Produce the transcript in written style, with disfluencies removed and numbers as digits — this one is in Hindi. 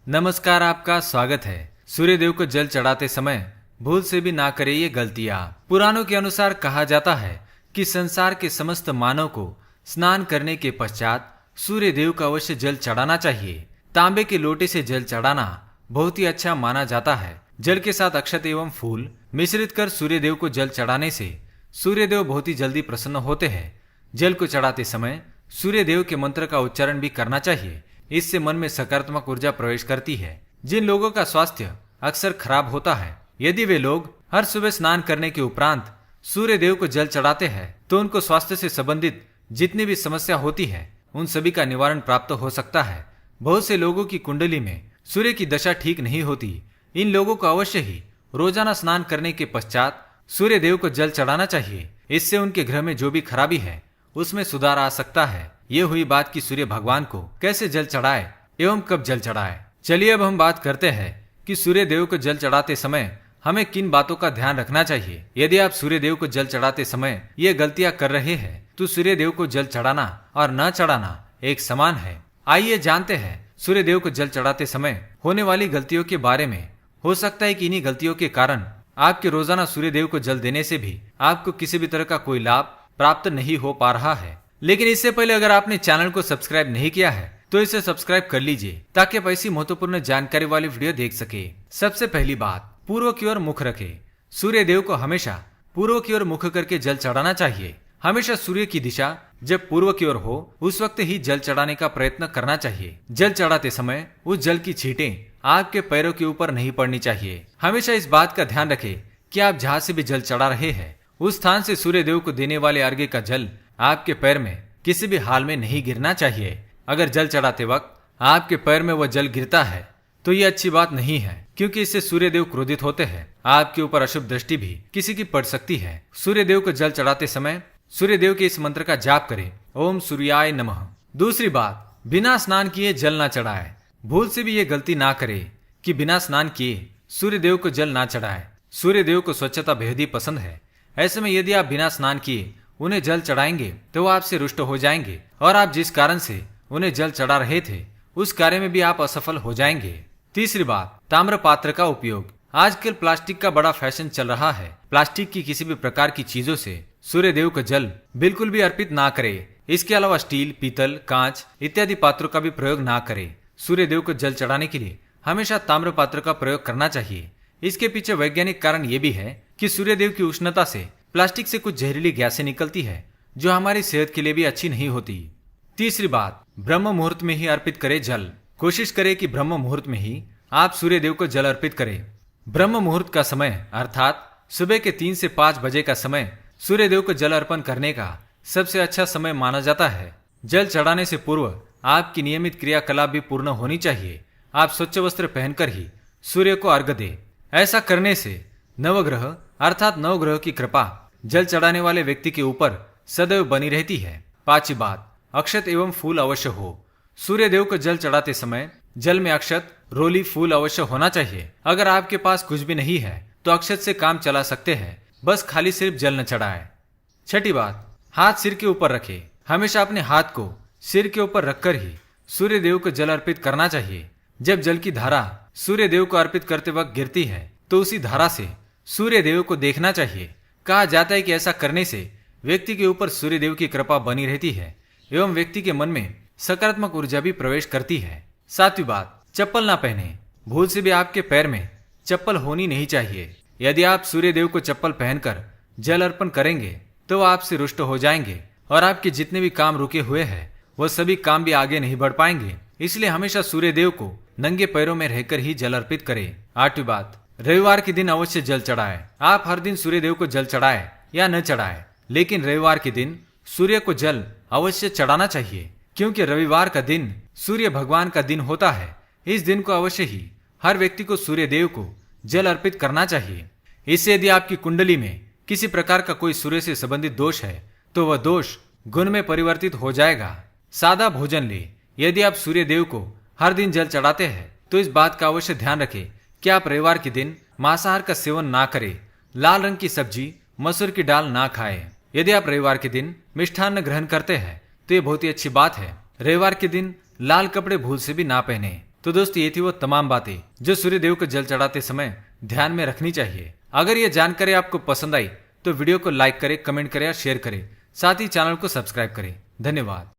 नमस्कार, आपका स्वागत है। सूर्यदेव को जल चढ़ाते समय भूल से भी ना करें ये गलतियां। पुराणों के अनुसार कहा जाता है कि संसार के समस्त मानव को स्नान करने के पश्चात सूर्यदेव को अवश्य जल चढ़ाना चाहिए। तांबे के लोटे से जल चढ़ाना बहुत ही अच्छा माना जाता है। जल के साथ अक्षत एवं फूल मिश्रित कर सूर्यदेव को जल चढ़ाने से सूर्यदेव बहुत ही जल्दी प्रसन्न होते हैं। जल को चढ़ाते समय सूर्यदेव के मंत्र का उच्चारण भी करना चाहिए। इससे मन में सकारात्मक ऊर्जा प्रवेश करती है। जिन लोगों का स्वास्थ्य अक्सर खराब होता है, यदि वे लोग हर सुबह स्नान करने के उपरांत सूर्यदेव को जल चढ़ाते हैं तो उनको स्वास्थ्य से संबंधित जितनी भी समस्या होती है उन सभी का निवारण प्राप्त हो सकता है। बहुत से लोगों की कुंडली में सूर्य की दशा ठीक नहीं होती। इन लोगों को अवश्य ही रोजाना स्नान करने के पश्चात सूर्यदेव को जल चढ़ाना चाहिए। इससे उनके ग्रह में जो भी खराबी है उसमें सुधार आ सकता है। ये हुई बात कि सूर्य भगवान को कैसे जल चढ़ाए एवं कब जल चढ़ाए। चलिए अब हम बात करते हैं कि सूर्य देव को जल चढ़ाते समय हमें किन बातों का ध्यान रखना चाहिए। यदि आप सूर्य देव को जल चढ़ाते समय ये गलतियां कर रहे हैं तो सूर्य देव को जल चढ़ाना और न चढ़ाना एक समान है। आइए जानते हैं सूर्य देव को जल चढ़ाते समय होने वाली गलतियों के बारे में। हो सकता है कि इन्हीं गलतियों के कारण आपके रोजाना सूर्य देव को जल देने से भी आपको किसी भी तरह का कोई लाभ प्राप्त नहीं हो पा रहा है। लेकिन इससे पहले अगर आपने चैनल को सब्सक्राइब नहीं किया है तो इसे सब्सक्राइब कर लीजिए ताकि आप ऐसी महत्वपूर्ण जानकारी वाली वीडियो देख सके। सबसे पहली बात, पूर्व की ओर मुख रखें। सूर्य देव को हमेशा पूर्व की ओर मुख करके जल चढ़ाना चाहिए। हमेशा सूर्य की दिशा जब पूर्व की ओर हो उस वक्त ही जल चढ़ाने का प्रयत्न करना चाहिए। जल चढ़ाते समय उस जल की छींटें आपके पैरों के ऊपर नहीं पड़नी चाहिए। हमेशा इस बात का ध्यान रखें कि आप जहाँ से भी जल चढ़ा रहे हैं उस स्थान से सूर्य देव को देने वाले अर्घ्य का जल आपके पैर में किसी भी हाल में नहीं गिरना चाहिए। अगर जल चढ़ाते वक्त आपके पैर में वह जल गिरता है तो ये अच्छी बात नहीं है, क्योंकि इससे सूर्य देव क्रोधित होते हैं। आपके ऊपर अशुभ दृष्टि भी किसी की पड़ सकती है। सूर्य देव को जल चढ़ाते समय सूर्य देव के इस मंत्र का जाप करें, ओम सूर्याय नमः। दूसरी बात, बिना स्नान किए जल न चढ़ाए। भूल से भी ये गलती ना करे कि बिना स्नान किए सूर्य देव को जल ना चढ़ाए। सूर्य देव को स्वच्छता बेहद ही पसंद है। ऐसे में यदि आप बिना स्नान किए उन्हें जल चढ़ाएंगे तो वो आपसे रुष्ट हो जाएंगे और आप जिस कारण से उन्हें जल चढ़ा रहे थे उस कार्य में भी आप असफल हो जाएंगे। तीसरी बात, ताम्र पात्र का उपयोग। आजकल प्लास्टिक का बड़ा फैशन चल रहा है। प्लास्टिक की किसी भी प्रकार की चीजों से सूर्य देव को जल बिल्कुल भी अर्पित ना करे। इसके अलावा स्टील, पीतल, कांच इत्यादि पात्रों का भी प्रयोग ना करे। सूर्य देव को जल चढ़ाने के लिए हमेशा ताम्र पात्र का प्रयोग करना चाहिए। इसके पीछे वैज्ञानिक कारण ये भी है कि सूर्य देव की उष्णता से प्लास्टिक से कुछ जहरीली गैसें निकलती है जो हमारी सेहत के लिए भी अच्छी नहीं होती। तीसरी बात, ब्रह्म मुहूर्त में ही अर्पित करें जल। कोशिश करें कि ब्रह्म मुहूर्त में ही आप सूर्य देव को जल अर्पित करें। ब्रह्म मुहूर्त का समय अर्थात सुबह के 3 से 5 बजे का समय सूर्य देव को जल अर्पण करने का सबसे अच्छा समय माना जाता है। जल चढ़ाने से पूर्व आपकी नियमित क्रियाकलाप भी पूर्ण होनी चाहिए। आप स्वच्छ वस्त्र पहनकर ही सूर्य को अर्घ्य दें। ऐसा करने से नवग्रह अर्थात नवग्रह की कृपा जल चढ़ाने वाले व्यक्ति के ऊपर सदैव बनी रहती है। पांचवी बात, अक्षत एवं फूल अवश्य हो। सूर्य देव को जल चढ़ाते समय जल में अक्षत, रोली, फूल अवश्य होना चाहिए। अगर आपके पास कुछ भी नहीं है तो अक्षत से काम चला सकते हैं, बस खाली सिर्फ जल न चढ़ाए। छठी बात, हाथ सिर के ऊपर रखे। हमेशा अपने हाथ को सिर के ऊपर रखकर ही सूर्य देव को जल अर्पित करना चाहिए। जब जल की धारा सूर्य देव को अर्पित करते वक्त गिरती है तो उसी धारा से सूर्य देव को देखना चाहिए। कहा जाता है कि ऐसा करने से व्यक्ति के ऊपर सूर्य देव की कृपा बनी रहती है एवं व्यक्ति के मन में सकारात्मक ऊर्जा भी प्रवेश करती है। सातवीं बात, चप्पल ना पहने। भूल से भी आपके पैर में चप्पल होनी नहीं चाहिए। यदि आप सूर्य देव को चप्पल पहनकर जल अर्पण करेंगे तो वो आपसे रुष्ट हो जाएंगे और आपके जितने भी काम रुके हुए हैं वह सभी काम भी आगे नहीं बढ़ पाएंगे। इसलिए हमेशा सूर्य देव को नंगे पैरों में रहकर ही जल अर्पित करें। आठवीं बात, रविवार के दिन अवश्य जल चढ़ाए। आप हर दिन सूर्य देव को जल चढ़ाए या न चढ़ाए, लेकिन रविवार के दिन सूर्य को जल अवश्य चढ़ाना चाहिए, क्योंकि रविवार का दिन सूर्य भगवान का दिन होता है। इस दिन को अवश्य ही हर व्यक्ति को सूर्य देव को जल अर्पित करना चाहिए। इससे यदि आपकी कुंडली में किसी प्रकार का कोई सूर्य से संबंधित दोष है तो वह दोष गुण में परिवर्तित हो जाएगा। सादा भोजन ले। यदि आप सूर्य देव को हर दिन जल चढ़ाते हैं तो इस बात का अवश्य ध्यान रखें कि आप रविवार के दिन मांसाहार का सेवन ना करें। लाल रंग की सब्जी, मसूर की दाल ना खाएं। यदि आप रविवार के दिन मिष्ठान्न ग्रहण करते हैं तो ये बहुत ही अच्छी बात है। रविवार के दिन लाल कपड़े भूल से भी ना पहने। तो दोस्तों ये थी वो तमाम बातें जो सूर्यदेव को जल चढ़ाते समय ध्यान में रखनी चाहिए। अगर ये जानकारी आपको पसंद आई तो वीडियो को लाइक करें, कमेंट करें और शेयर करें। साथ ही चैनल को सब्सक्राइब करें। धन्यवाद।